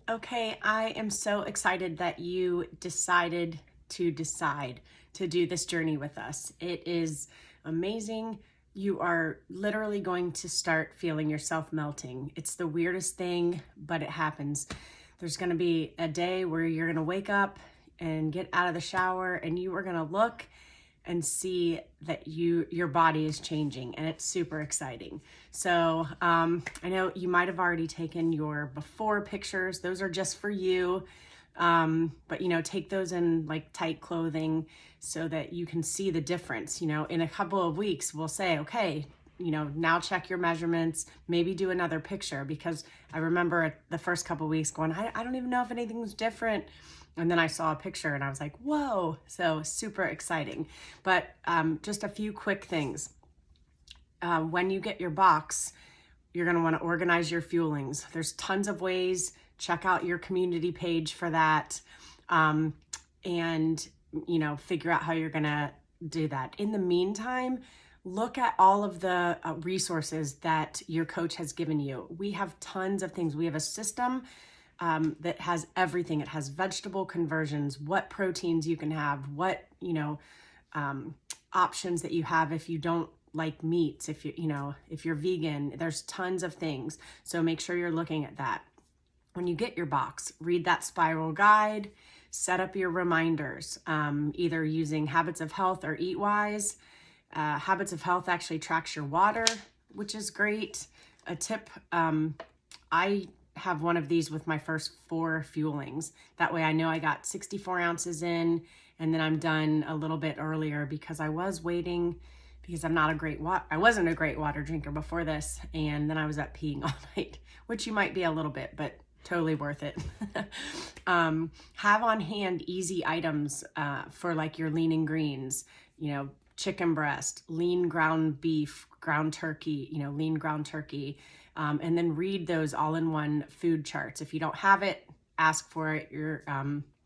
Okay, I am so excited that you decided to do this journey with us. It is amazing. You are literally going to start feeling yourself melting. It's the weirdest thing, but it happens. There's going to be a day where you're going to wake up and get out of the shower and you are going to look and see that your body is changing, and it's super exciting. So I know you might have already taken your before pictures. Those are just for you. But take those in like tight clothing so that you can see the difference. In a couple of weeks, we'll say, okay, now check your measurements, maybe do another picture, because I remember the first couple of weeks going, I don't even know if anything's different. And then I saw a picture and I was like, whoa, so super exciting. But just a few quick things. When you get your box, you're gonna wanna organize your fuelings. There's tons of ways. Check out your community page for that. And figure out how you're gonna do that. In the meantime, look at all of the resources that your coach has given you. We have tons of things. We have a system that has everything. It has vegetable conversions, what proteins you can have, what, options that you have if you don't like meats, if if you're vegan. There's tons of things. So make sure you're looking at that. When you get your box, read that spiral guide, set up your reminders, either using Habits of Health or Eat Wise. Habits of Health actually tracks your water, which is great. A tip, I have one of these with my first 4 fuelings. That way I know I got 64 ounces in, and then I'm done a little bit earlier because I was waiting, because I wasn't a great water drinker before this, and then I was up peeing all night, which you might be a little bit, but totally worth it. Have on hand easy items for like your lean and greens, chicken breast, lean ground beef, ground turkey, lean ground turkey. And then read those all-in-one food charts. If you don't have it, ask for it.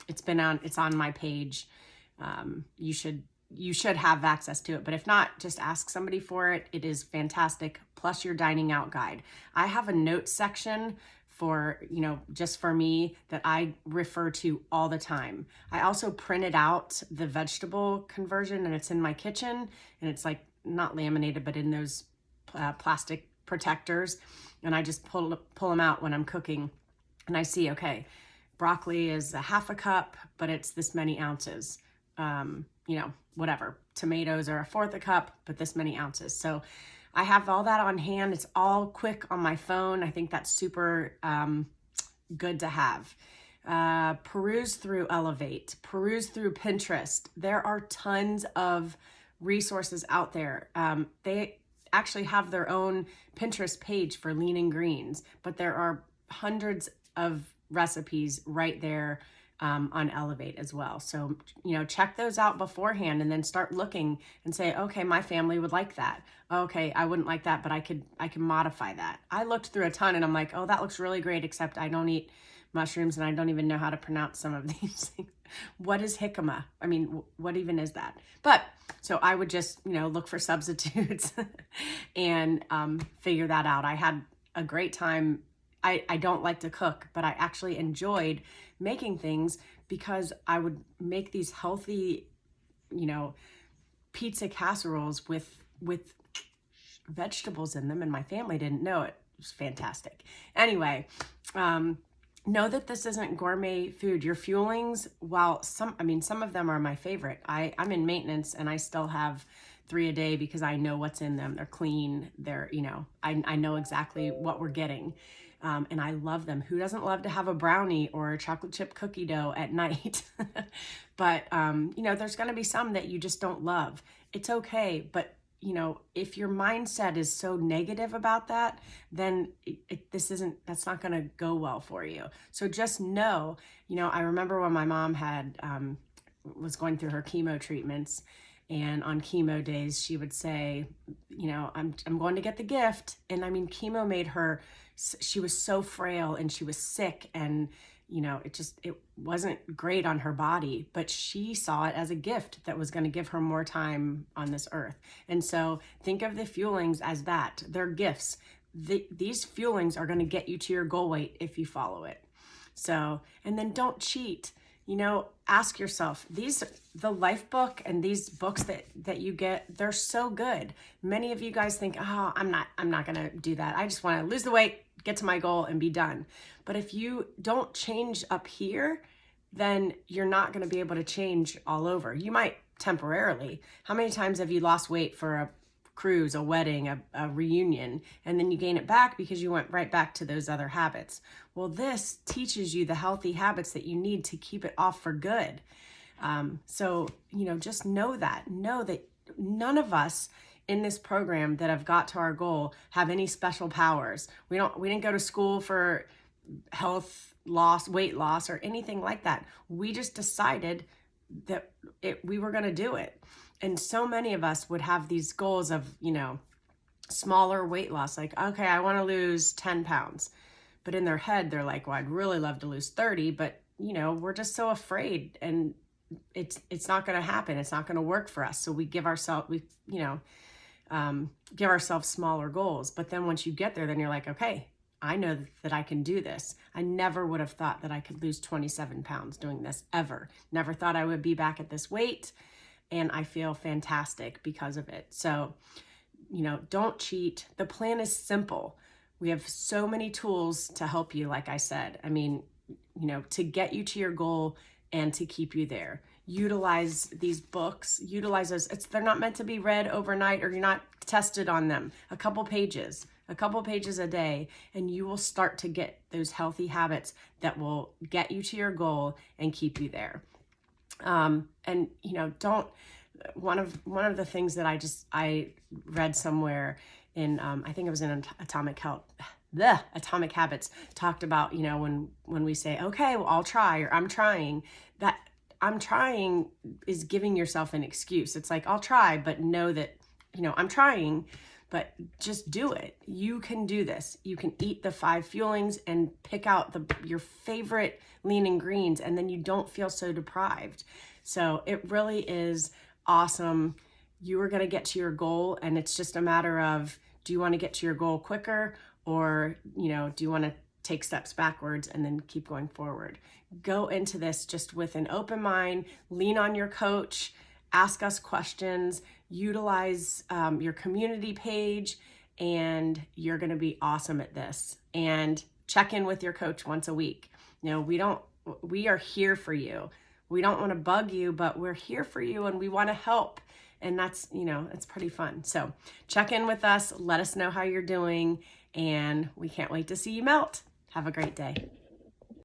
It's on my page. You should have access to it, but if not, just ask somebody for it. It is fantastic. Plus your dining out guide. I have a notes section for, just for me, that I refer to all the time. I also printed out the vegetable conversion, and it's in my kitchen, and it's like not laminated, but in those plastic protectors, and I just pull them out when I'm cooking, and I see, okay, broccoli is a half a cup, but it's this many ounces. Whatever. Tomatoes are a fourth a cup, but this many ounces. So I have all that on hand. It's all quick on my phone. I think that's super good to have. Peruse through Elevate, peruse through Pinterest. There are tons of resources out there. They actually have their own Pinterest page for lean and greens, but there are hundreds of recipes right there on Elevate as well. So, check those out beforehand and then start looking and say, okay, my family would like that. Okay, I wouldn't like that, but I can modify that. I looked through a ton and I'm like, oh, that looks really great, except I don't eat mushrooms and I don't even know how to pronounce some of these things. What is jicama? I mean, what even is that? But so I would just, look for substitutes and figure that out. I had a great time. I don't like to cook, but I actually enjoyed making things because I would make these healthy, pizza casseroles with vegetables in them, and my family didn't know it. It was fantastic. Anyway, know that this isn't gourmet food. Your fuelings, while some of them are my favorite. I'm in maintenance and I still have 3 a day because I know what's in them. They're clean. They're, I know exactly what we're getting. And I love them. Who doesn't love to have a brownie or a chocolate chip cookie dough at night? But, there's going to be some that you just don't love. It's okay. But, if your mindset is so negative about that, then that's not going to go well for you. So just know, I remember when my mom was going through her chemo treatments, and on chemo days, she would say, I'm going to get the gift. And chemo made her, she was so frail and she was sick, and, it wasn't great on her body, but she saw it as a gift that was going to give her more time on this earth. And so think of the fuelings as that. They're gifts. These fuelings are going to get you to your goal weight if you follow it. So, and then don't cheat. You know, ask yourself, the life book and these books that you get, they're so good. Many of you guys think, oh, I'm not going to do that. I just want to lose the weight, get to my goal and be done. But if you don't change up here, then you're not going to be able to change all over. You might temporarily. How many times have you lost weight for a cruise, a wedding, a reunion, and then you gain it back because you went right back to those other habits? Well, this teaches you the healthy habits that you need to keep it off for good. So, you know, just know that none of us in this program that have got to our goal have any special powers. We didn't go to school for health loss, weight loss, or anything like that. We just decided that we were going to do it. And so many of us would have these goals of, you know, smaller weight loss, like, okay, I want to lose 10 pounds. But in their head, they're like, well, I'd really love to lose 30, but, you know, we're just so afraid and it's not going to happen. It's not going to work for us. So we give ourselves, give ourselves smaller goals. But then once you get there, then you're like, okay, I know that I can do this. I never would have thought that I could lose 27 pounds doing this ever. Never thought I would be back at this weight. And I feel fantastic because of it. So, you know, don't cheat. The plan is simple. We have so many tools to help you, like I said. I mean, you know, to get you to your goal and to keep you there. Utilize these books, utilize those. They're not meant to be read overnight, or you're not tested on them. A couple pages a day, and you will start to get those healthy habits that will get you to your goal and keep you there. And you know, one of the things that I read somewhere in, I think it was in Atomic Habits, talked about, you know, when we say, okay, well, I'll try, or I'm trying, that I'm trying is giving yourself an excuse. It's like, I'll try, but know that, you know, I'm trying, but just do it. You can do this. You can eat the 5 fuelings and pick out your favorite lean and greens, and then you don't feel so deprived. So it really is awesome. You are going to get to your goal, and it's just a matter of, do you want to get to your goal quicker, or, you know, do you want to take steps backwards and then keep going forward? Go into this just with an open mind, lean on your coach, ask us questions, utilize your community page, and you're going to be awesome at this. And check in with your coach once a week. You know, we are here for you. We don't want to bug you, but we're here for you and we want to help. And that's, you know, it's pretty fun. So check in with us, let us know how you're doing, and we can't wait to see you melt. Have a great day.